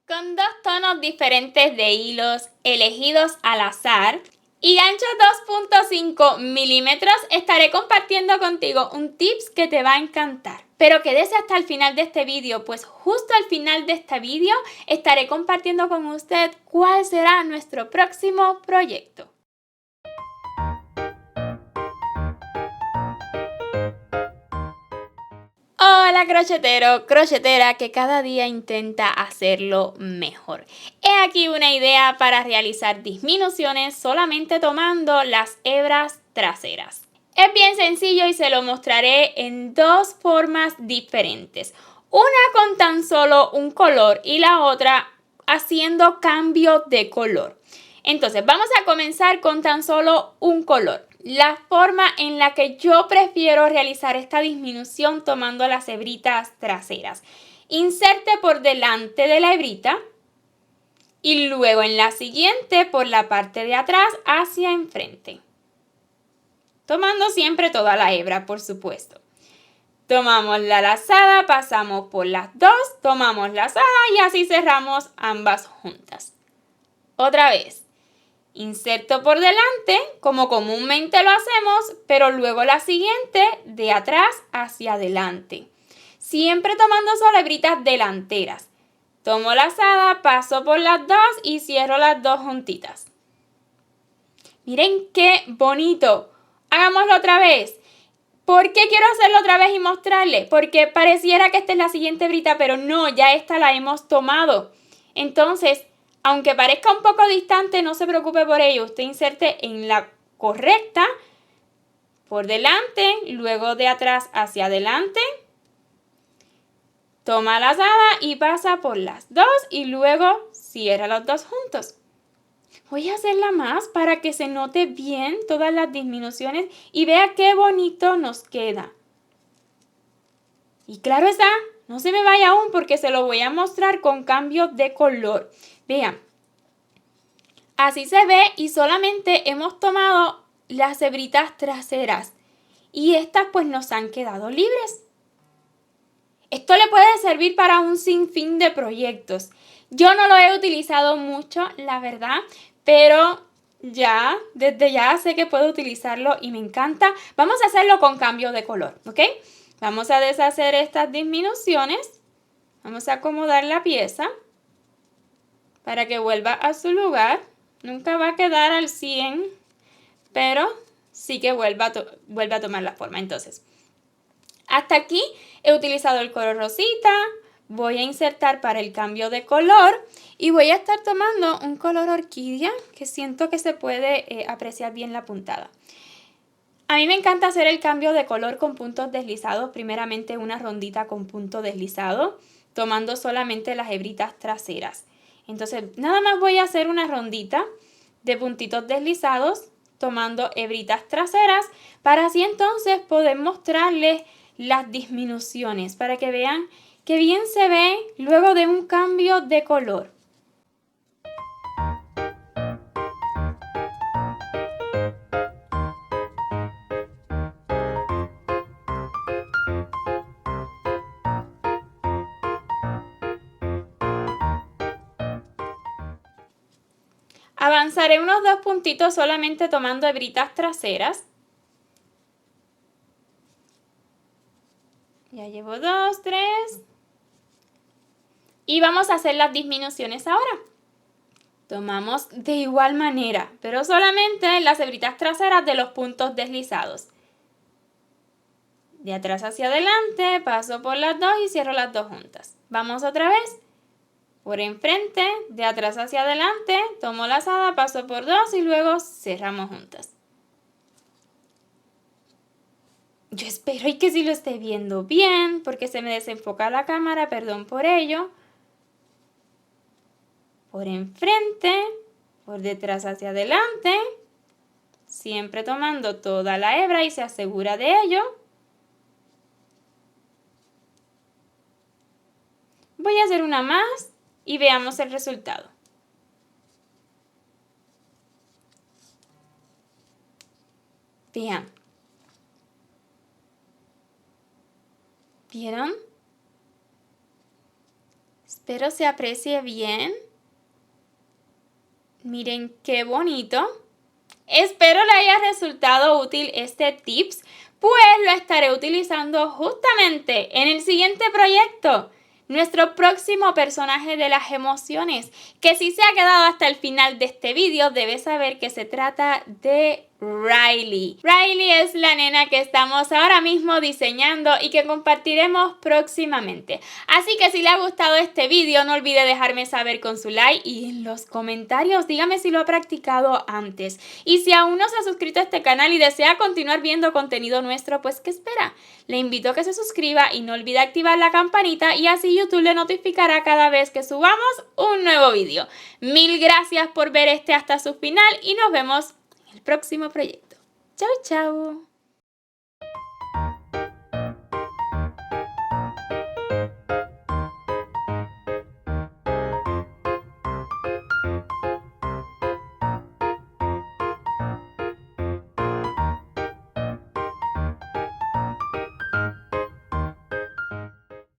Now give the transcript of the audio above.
Con dos tonos diferentes de hilos elegidos al azar y ancho 2.5 milímetros, estaré compartiendo contigo un tips que te va a encantar. Pero quédese hasta el final de este vídeo, pues justo al final de este vídeo estaré compartiendo con usted cuál será nuestro próximo proyecto. Hola crochetero, crochetera que cada día intenta hacerlo mejor. He aquí una idea para realizar disminuciones solamente tomando las hebras traseras. Es bien sencillo y se lo mostraré en dos formas diferentes. Una con tan solo un color y la otra haciendo cambio de color. Entonces vamos a comenzar con tan solo un color. La forma en la que yo prefiero realizar esta disminución tomando las hebritas traseras. Inserte por delante de la hebrita y luego en la siguiente por la parte de atrás hacia enfrente. Tomando siempre toda la hebra, por supuesto. Tomamos la lazada, pasamos por las dos, tomamos lazada y así cerramos ambas juntas. Otra vez. Inserto por delante, como comúnmente lo hacemos, pero luego la siguiente de atrás hacia adelante. Siempre tomando solo hebritas delanteras. Tomo lazada, paso por las dos y cierro las dos juntitas. Miren qué bonito. Hagámoslo otra vez. ¿Por qué quiero hacerlo otra vez y mostrarle? Porque pareciera que esta es la siguiente hebrita, pero no, ya esta la hemos tomado. Entonces, aunque parezca un poco distante, no se preocupe por ello. Usted inserte en la correcta, por delante, luego de atrás hacia adelante. Toma la lazada y pasa por las dos y luego cierra los dos juntos. Voy a hacerla más para que se note bien todas las disminuciones y vea qué bonito nos queda. Y claro está, no se me vaya aún porque se lo voy a mostrar con cambio de color. Vean, así se ve y solamente hemos tomado las hebritas traseras y estas pues nos han quedado libres. Esto le puede servir para un sinfín de proyectos. Yo no lo he utilizado mucho, la verdad, pero desde ya sé que puedo utilizarlo y me encanta. Vamos a hacerlo con cambio de color, ¿ok? Vamos a deshacer estas disminuciones. Vamos a acomodar la pieza para que vuelva a su lugar. Nunca va a quedar al 100, pero sí que vuelve a tomar la forma. Entonces, hasta aquí he utilizado el color rosita. Voy a insertar para el cambio de color y voy a estar tomando un color orquídea que siento que se puede apreciar bien la puntada. A mí me encanta hacer el cambio de color con puntos deslizados, primeramente una rondita con punto deslizado, tomando solamente las hebritas traseras. Entonces, nada más voy a hacer una rondita de puntitos deslizados, tomando hebritas traseras, para así entonces poder mostrarles las disminuciones, para que vean qué bien se ve luego de un cambio de color. Avanzaré unos dos puntitos solamente tomando hebritas traseras. Ya llevo 2, 3. Y vamos a hacer las disminuciones ahora. Tomamos de igual manera, pero solamente las hebritas traseras de los puntos deslizados. De atrás hacia adelante, paso por las dos y cierro las dos juntas. Vamos otra vez. Por enfrente, de atrás hacia adelante, tomo la lazada, paso por dos y luego cerramos juntas. Yo espero y que sí lo esté viendo bien, porque se me desenfoca la cámara, perdón por ello. Por enfrente, por detrás hacia adelante, siempre tomando toda la hebra y se asegura de ello. Voy a hacer una más y veamos el resultado. Vean. ¿Vieron? Espero se aprecie bien. Miren qué bonito. Espero le haya resultado útil este tips, pues lo estaré utilizando justamente en el siguiente proyecto. Nuestro próximo personaje de las emociones, que si se ha quedado hasta el final de este vídeo, debe saber que se trata de Riley. Riley es la nena que estamos ahora mismo diseñando y que compartiremos próximamente. Así que si le ha gustado este vídeo, no olvide dejarme saber con su like y en los comentarios dígame si lo ha practicado antes. Y si aún no se ha suscrito a este canal y desea continuar viendo contenido nuestro, pues ¿qué espera? Le invito a que se suscriba y no olvide activar la campanita y así YouTube le notificará cada vez que subamos un nuevo vídeo. Mil gracias por ver este hasta su final y nos vemos en el próximo proyecto. Chau, chau.